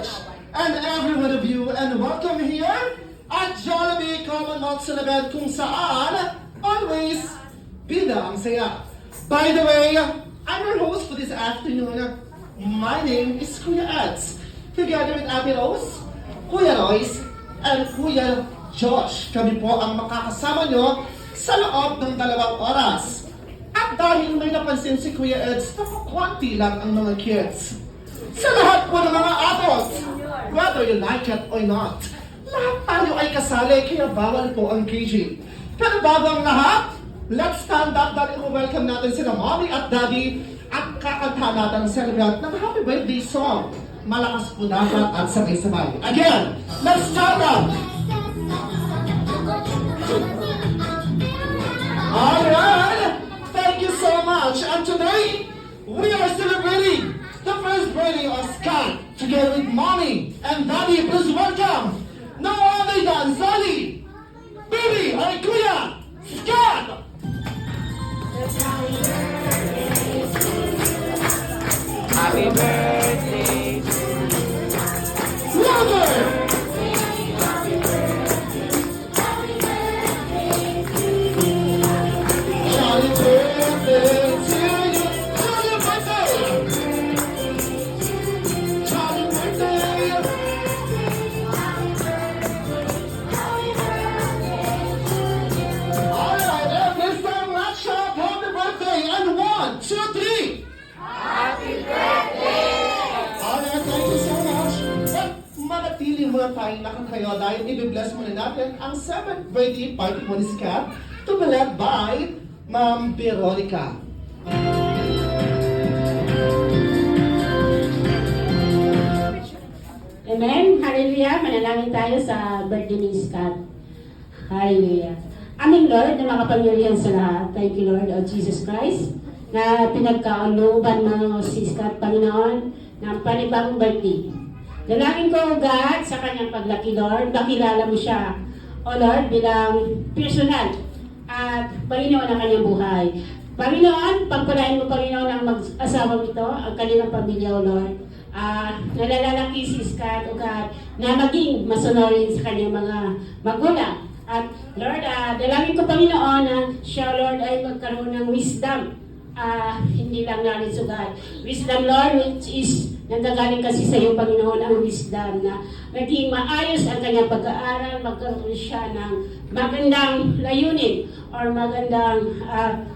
each and every one of you, and welcome here at Jollibee Commonwealth Event kung saan always bida ang saya. By the way, I'm your host for this afternoon. My name is Kuya Eds. Together with Ate Rose, Kuya Royce, and Kuya Josh. Kami po ang makakasama nyo sa loob ng 2 oras. At dahil may napansin si Kuya Eds, konti lang ang mga kids. Sa lahat po ng mga adults, whether you like it or not, lahat tayo ay kasali, kaya bawal po ang KG. Pero bago ang lahat, let's stand up dahil welcome natin sila Mommy at Daddy at kakanta natin celebrate ng happy birthday song. Malakas po dapat at sabay-sabay. Again, let's start up! Alright! Thank you so much! And today, we are celebrating the first birthday of Scott together with Mommy and Daddy. Please welcome no other than Zali, Baby, or Kuya, Scott! Happy birthday! Louder! Jolly birthday to you! Jolly birthday! Jolly birthday! Alright, and this time let's shout happy birthday! And 1, 2, 3! Happy birthday! Alright, thank you so much. At manatili muna tayong nakatayo dahil i-bless muna natin ang 7th birthday party mo ni Scott to be led by Ma'am Veronica. Amen. Hallelujah. Manalangin tayo sa birthday ni Scott. Hallelujah. Aming Lord na makapangyarihan sa lahat. Thank you, Lord of Jesus Christ, na pinagkaunlooban mo si Scott, Panginoon, ng panibagong birthday. Dalangin ko, God, sa kanyang paglaki, Lord, makilala mo siya, O Lord, bilang personal at Panginoon ng kanyang buhay. Panginoon, pagpalain mo, Panginoon, ang mag-asawang ito, ang kanilang pamilya, O Lord. Nalalalaki si Scott, O God, na maging masunurin sa kanyang mga magulang. At Lord, dalangin ko, Panginoon, na siya, Lord, ay magkaroon ng wisdom. Hindi lang knowledge, O God. Wisdom, Lord, which is nanggagaling kasi sa iyo, Panginoon, ang wisdom na maging maayos ang kanyang pag-aaral, magkaroon siya ng magandang layunin or magandang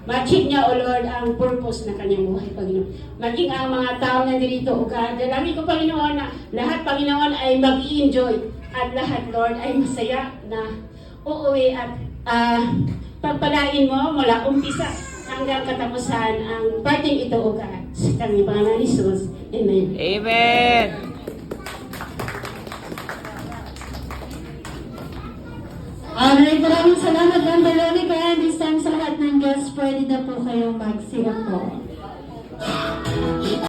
ma-achieve niya, O Lord, ang purpose ng kanyang buhay, Panginoon. Maging ang mga tao na nandito, O God, dalangin ko, Panginoon, na lahat, Panginoon, ay mag-i-enjoy at lahat, Lord, ay masaya na uuwi at pagpalain mo mula umpisa hanggang katapusan ang parting ito, O God. Sa kami Panginoon Jesus. Amen. Amen! Alright, maraming salamat, Ma'am Veronica. And this time sa lahat ng guests, pwede na po kayong mag-sirap po.